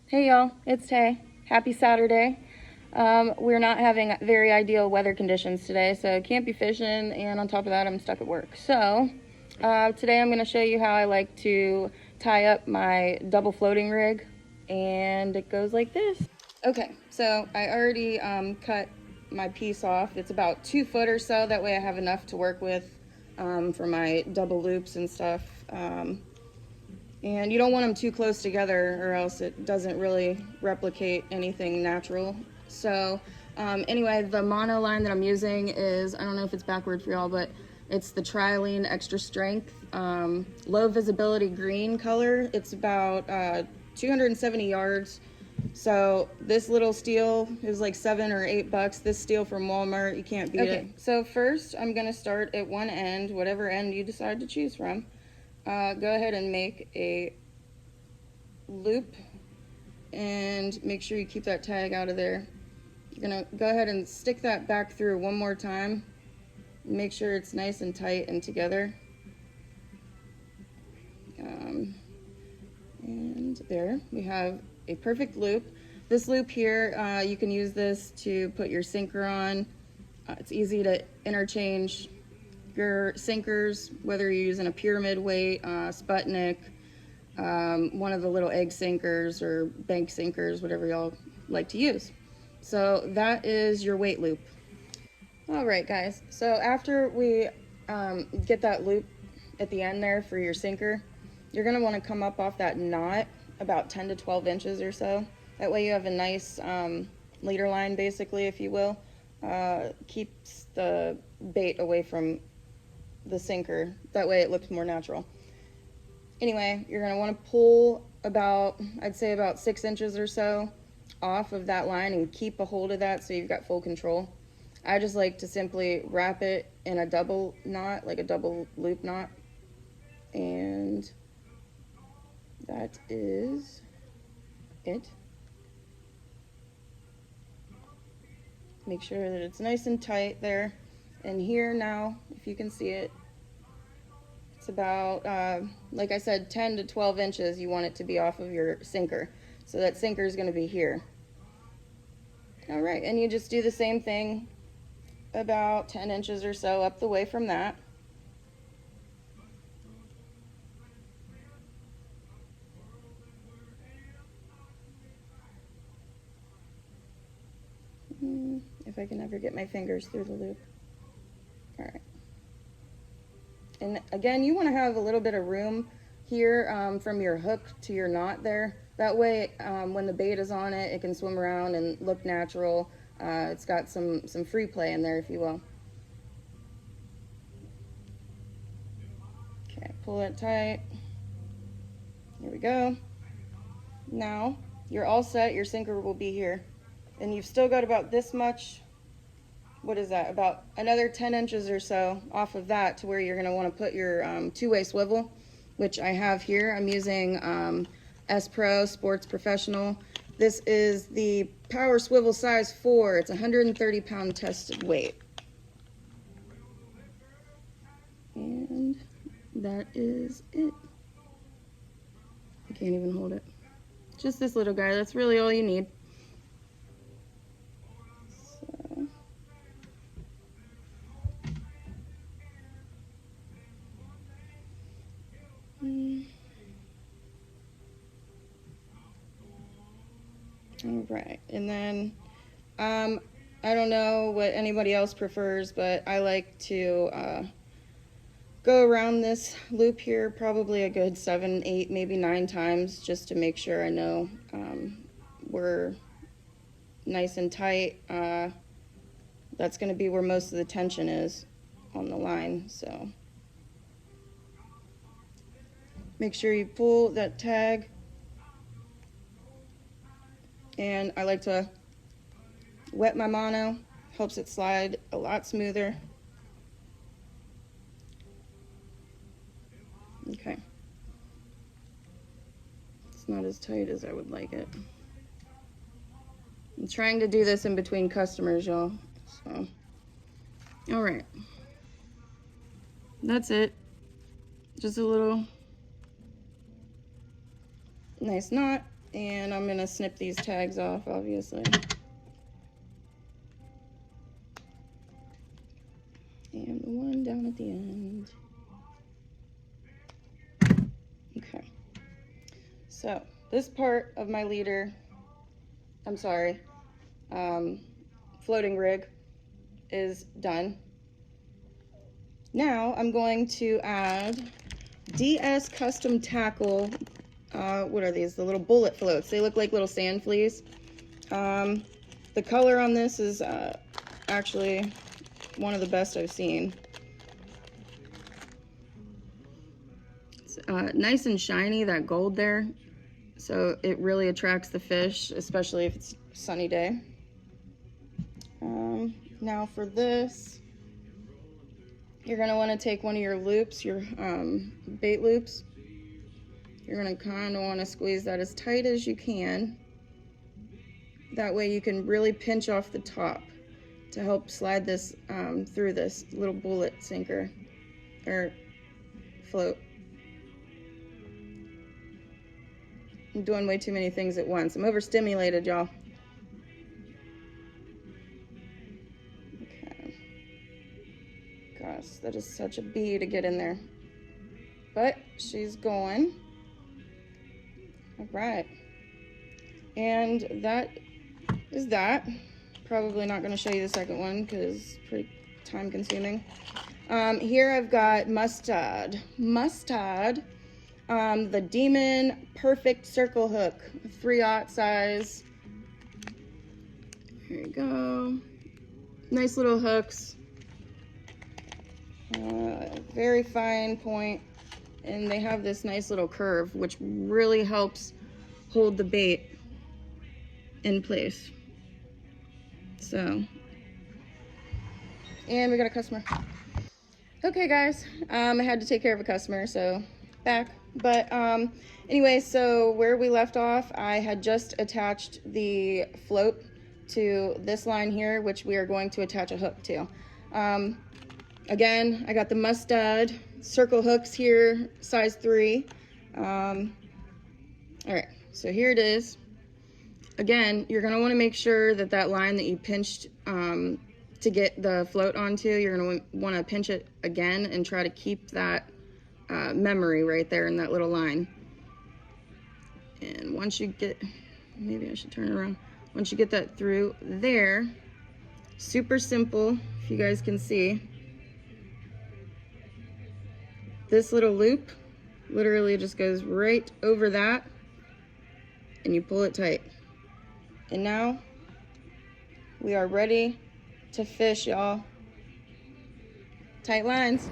Hey y'all, it's Tay. Happy Saturday. We're not having very ideal weather conditions today, so can't be fishing, and on top of that, I'm stuck at work. So, today I'm going to show you how I like to tie up my double floating rig, and it goes like this. Okay, so I already cut my piece off. It's about 2 foot or so, that way I have enough to work with for my double loops and stuff. And you don't want them too close together or else it doesn't really replicate anything natural. So anyway, the mono line that I'm using is, I don't know if it's backward for y'all, but it's the Trilene Extra Strength low visibility green color. It's about 270 yards. So this little steel is like $7 or $8. This steel from Walmart, you can't beat it. So first I'm gonna start at one end, whatever end you decide to choose from. Go ahead and make a loop and make sure you keep that tag out of there. You're gonna go ahead and stick that back through one more time. Make sure it's nice and tight and together. And there we have a perfect loop. This loop here, you can use this to put your sinker on. It's easy to interchange your sinkers, whether you're using a pyramid weight, Sputnik, one of the little egg sinkers or bank sinkers, whatever y'all like to use. So that is your weight loop. All right, guys. So after we get that loop at the end there for your sinker, you're gonna wanna come up off that knot about 10 to 12 inches or so. That way you have a nice leader line, basically, if you will. Keeps the bait away from the sinker. That way it looks more natural. Anyway, you're going to want to pull about, I'd say about 6 inches or so off of that line and keep a hold of that so you've got full control. I just like to simply wrap it in a double knot, like a double loop knot. And that is it. Make sure that it's nice and tight there. And here now, if you can see it, it's about, like I said, 10 to 12 inches you want it to be off of your sinker. So that sinker is going to be here. All right, and you just do the same thing about 10 inches or so up the way from that. If I can ever get my fingers through the loop. All right. And again, you want to have a little bit of room here from your hook to your knot there. That way, when the bait is on it, it can swim around and look natural. It's got some free play in there, if you will. Okay, pull that tight. Here we go. Now, you're all set. Your sinker will be here. And you've still got about this much, what is that, about another 10 inches or so off of that to where you're going to want to put your two-way swivel, which I have here. I'm using S Pro Sports Professional. This is the Power Swivel size 4. It's 130 pound tested weight. And that is it. I can't even hold it. Just this little guy. That's really all you need. All right, and then I don't know what anybody else prefers, but I like to go around this loop here probably a good 7, 8, maybe 9 times just to make sure I know we're nice and tight. That's going to be where most of the tension is on the line, so make sure you pull that tag. And I like to wet my mono, helps it slide a lot smoother. Okay. It's not as tight as I would like it. I'm trying to do this in between customers, y'all. So, all right. That's it. Just a little nice knot. And I'm gonna snip these tags off, obviously. And the one down at the end. Okay. So this part of my leader, floating rig is done. Now I'm going to add DS Custom Tackle. What are these? The little bullet floats. They look like little sand fleas. The color on this is actually one of the best I've seen. It's nice and shiny, that gold there. So it really attracts the fish, especially if it's a sunny day. Now for this, you're gonna wanna take one of your loops, your bait loops. You're gonna kinda wanna squeeze that as tight as you can. That way you can really pinch off the top to help slide this through this little bullet sinker or float. I'm doing way too many things at once. I'm overstimulated, y'all. Okay. Gosh, that is such a bee to get in there. But she's going. All right. And that is that. Probably not going to show you the second one because it's pretty time consuming. Here I've got mustard. The Demon Perfect Circle Hook, 3/0 size. Here you go. Nice little hooks. Very fine point. And they have this nice little curve, which really helps hold the bait in place. So, and we got a customer. Okay, guys, I had to take care of a customer, so back. But anyway, so where we left off, I had just attached the float to this line here, which we are going to attach a hook to. Again, I got the mustard circle hooks here, size 3. All right, so here it is. Again, you're gonna wanna make sure that that line that you pinched to get the float onto, you're gonna wanna pinch it again and try to keep that memory right there in that little line. And once you get, maybe I should turn it around. Once you get that through there, super simple, if you guys can see. This little loop literally just goes right over that and you pull it tight. And now we are ready to fish, y'all. Tight lines.